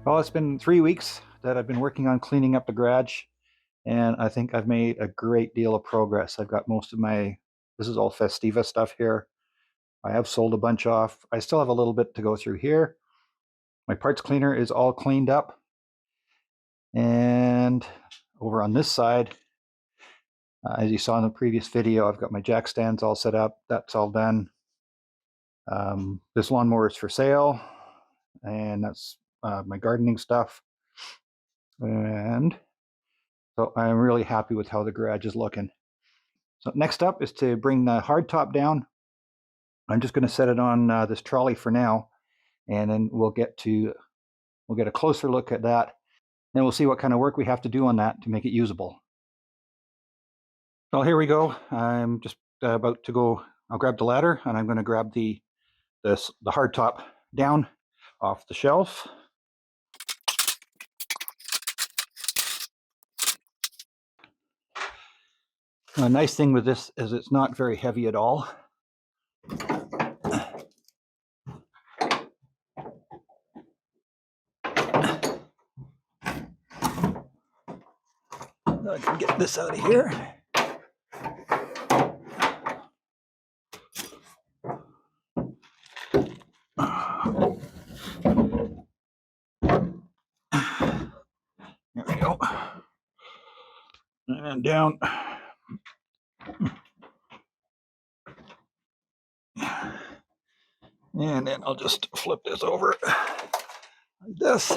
Well, it's been 3 weeks that I've been working on cleaning up the garage, and I think I've made a great deal of progress. I've got most of this is all Festiva stuff here. I have sold a bunch off. I still have a little bit to go through here. My parts cleaner is all cleaned up. And over on this side, as you saw in the previous video, I've got my jack stands all set up. That's all done. This lawnmower is for sale, and that's my gardening stuff. And so I'm really happy with how the garage is looking. So next up is to bring the hardtop down. I'm just going to set it on this trolley for now, and then we'll get a closer look at that. Then we'll see what kind of work we have to do on that to make it usable. Well, here we go. I'm just about to go. I'll grab the ladder, and I'm going to grab the hardtop down off the shelf. The nice thing with this is it's not very heavy at all. I can get this out of here. There we go. And down. And then I'll just flip this over like this.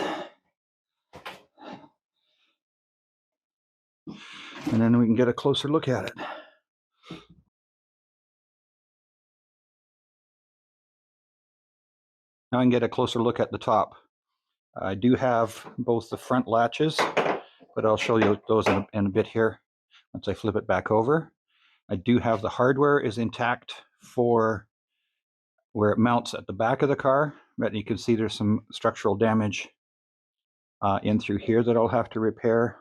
And then we can get a closer look at it. Now I can get a closer look at the top. I do have both the front latches, but I'll show you those in a bit here once I flip it back over. I do have the hardware is intact for where it mounts at the back of the car, but you can see there's some structural damage in through here that I'll have to repair.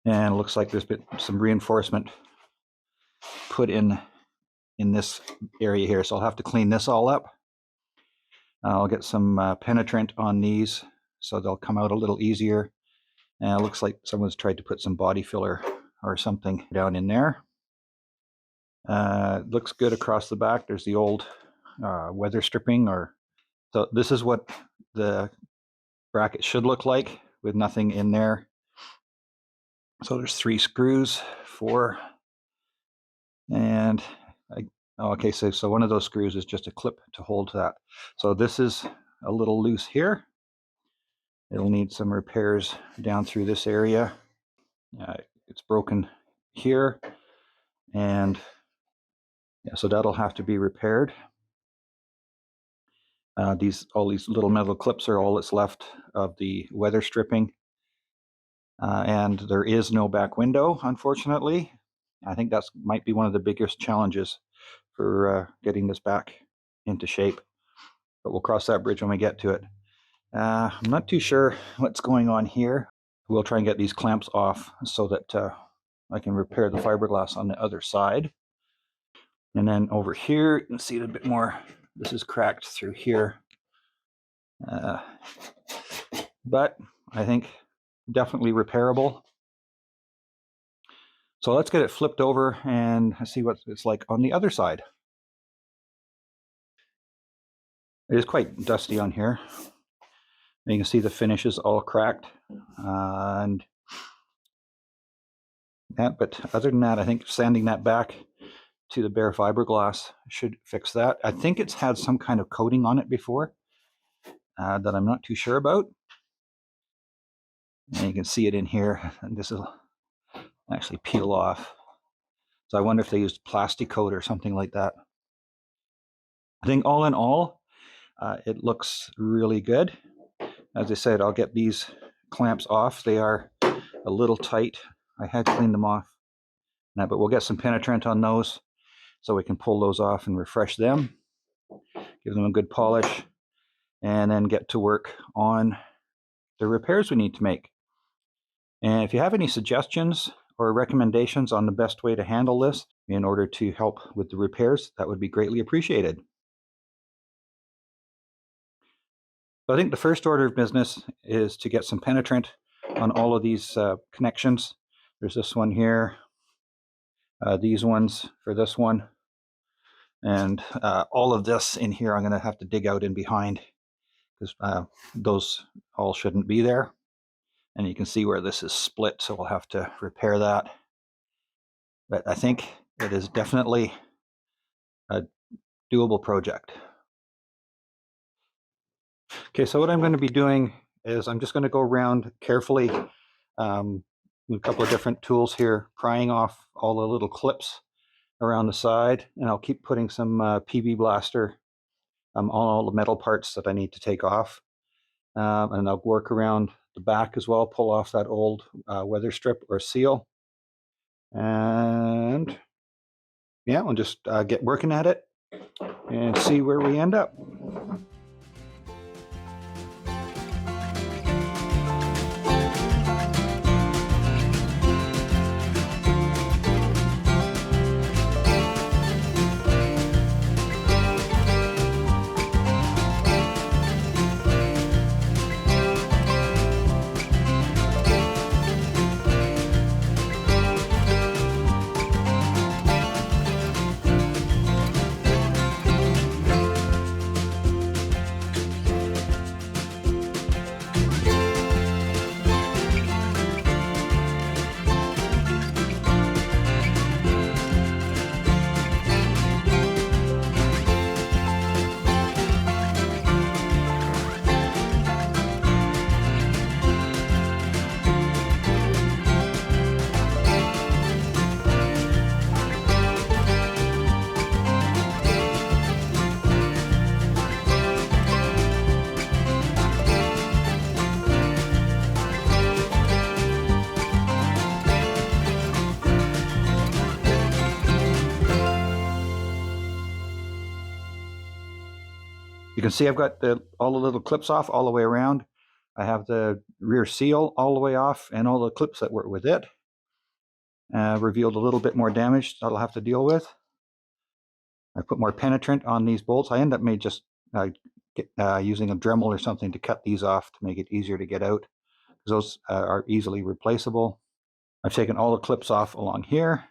And it looks like there's been some reinforcement put in this area here, so I'll have to clean this all up. I'll get some penetrant on these so they'll come out a little easier. And it looks like someone's tried to put some body filler or something down in there. It looks good across the back. There's the old weather stripping. So this is what the bracket should look like with nothing in there. So there's 3 screws, 4, and okay, so one of those screws is just a clip to hold that. So this is a little loose here. It'll need some repairs down through this area. It's broken here, and yeah, so that'll have to be repaired. All these little metal clips are all that's left of the weather stripping. And there is no back window, unfortunately. I think that might be one of the biggest challenges for getting this back into shape. But we'll cross that bridge when we get to it. I'm not too sure what's going on here. We'll try and get these clamps off so that I can repair the fiberglass on the other side. And then over here, you can see it a bit more. This is cracked through here. But I think definitely repairable. So let's get it flipped over and see what it's like on the other side. It is quite dusty on here. You can see the finish is all cracked. But other than that, I think sanding that back to the bare fiberglass should fix that. I think it's had some kind of coating on it before that I'm not too sure about. And you can see it in here, and this will actually peel off. So I wonder if they used plastic coat or something like that. I think all in all, it looks really good. As I said, I'll get these clamps off. They are a little tight. I had cleaned them off, but we'll get some penetrant on those so we can pull those off and refresh them, give them a good polish, and then get to work on the repairs we need to make. And if you have any suggestions or recommendations on the best way to handle this in order to help with the repairs, that would be greatly appreciated. So I think the first order of business is to get some penetrant on all of these connections. There's this one here, these ones for this one, and all of this in here I'm going to have to dig out in behind, because those all shouldn't be there. And you can see where this is split, so we'll have to repair that. But I think it is definitely a doable project. Okay, so what I'm going to be doing is I'm just going to go around carefully with a couple of different tools here, prying off all the little clips around the side, and I'll keep putting some PB Blaster on all the metal parts that I need to take off. And I'll work around the back as well, pull off that old weather strip or seal. And yeah, we'll just get working at it and see where we end up. You can see I've got all the little clips off all the way around. I have the rear seal all the way off and all the clips that were with it. Revealed a little bit more damage that I'll have to deal with. I put more penetrant on these bolts. I end up just using a Dremel or something to cut these off to make it easier to get out, because those are easily replaceable. I've taken all the clips off along here,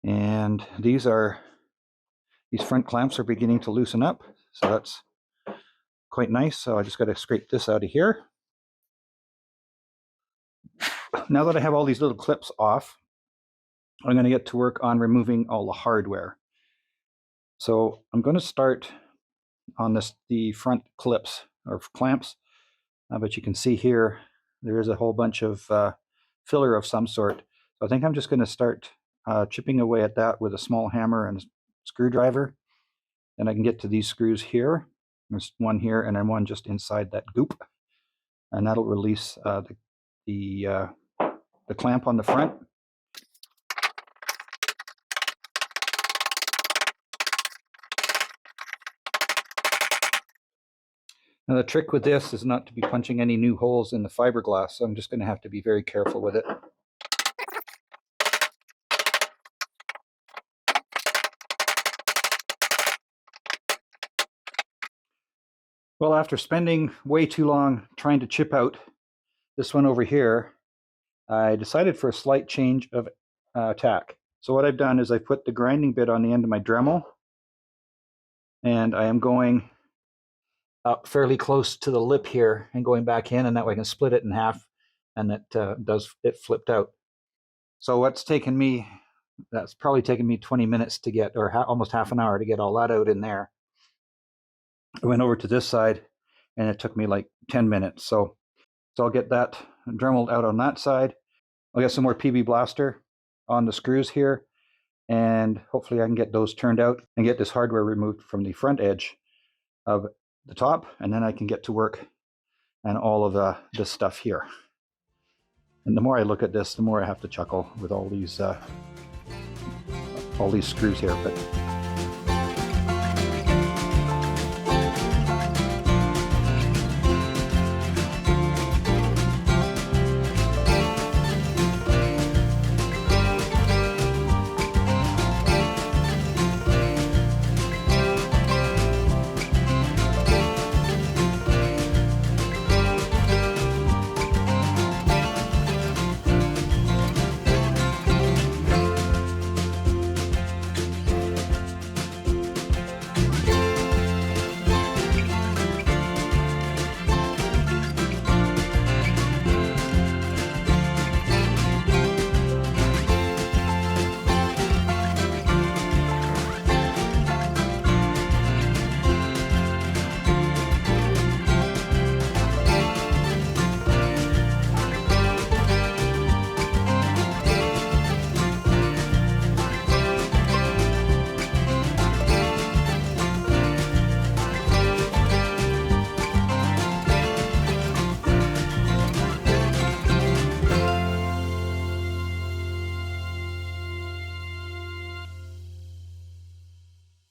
and these front clamps are beginning to loosen up, so that's quite nice. So I just got to scrape this out of here. Now that I have all these little clips off, I'm going to get to work on removing all the hardware. So I'm going to start on the front clips or clamps, but you can see here there is a whole bunch of filler of some sort. So I think I'm just going to start chipping away at that with a small hammer and a screwdriver. And I can get to these screws here. There's one here and then one just inside that goop, and that'll release the clamp on the front. Now the trick with this is not to be punching any new holes in the fiberglass, so I'm just going to have to be very careful with it. Well, after spending way too long trying to chip out this one over here, I decided for a slight change of tack. So what I've done is I put the grinding bit on the end of my Dremel, and I am going up fairly close to the lip here and going back in, and that way I can split it in half, and it flipped out. So that's probably taken me 20 minutes to get, or almost half an hour to get all that out in there. I went over to this side and it took me like 10 minutes. So I'll get that Dremeled out on that side. I'll get some more PB Blaster on the screws here, and hopefully I can get those turned out and get this hardware removed from the front edge of the top, and then I can get to work on all of this stuff here. And the more I look at this, the more I have to chuckle with all these screws here. But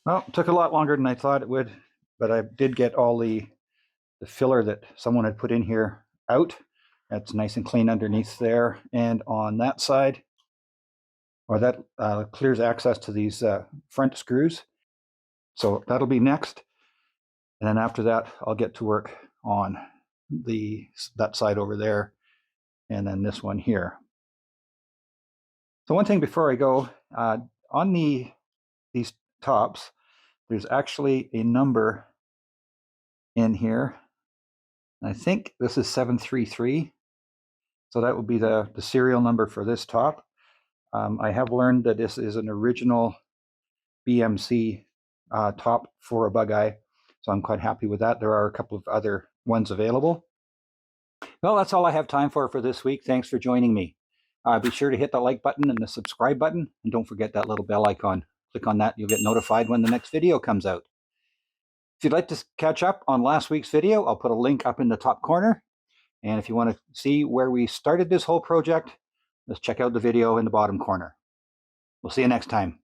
Well, it took a lot longer than I thought it would, but I did get all the filler that someone had put in here out. That's nice and clean underneath there. And on that side, or that clears access to these front screws. So that'll be next. And then after that, I'll get to work on that side over there, and then this one here. So one thing before I go, on these tops, there's actually a number in here. I think this is 733. So that would be the serial number for this top. I have learned that this is an original BMC top for a Bugeye, so I'm quite happy with that. There are a couple of other ones available. Well, that's all I have time for this week. Thanks for joining me. Be sure to hit the like button and the subscribe button, and don't forget that little bell icon. Click on that, you'll get notified when the next video comes out. If you'd like to catch up on last week's video, I'll put a link up in the top corner. And if you want to see where we started this whole project, let's check out the video in the bottom corner. We'll see you next time.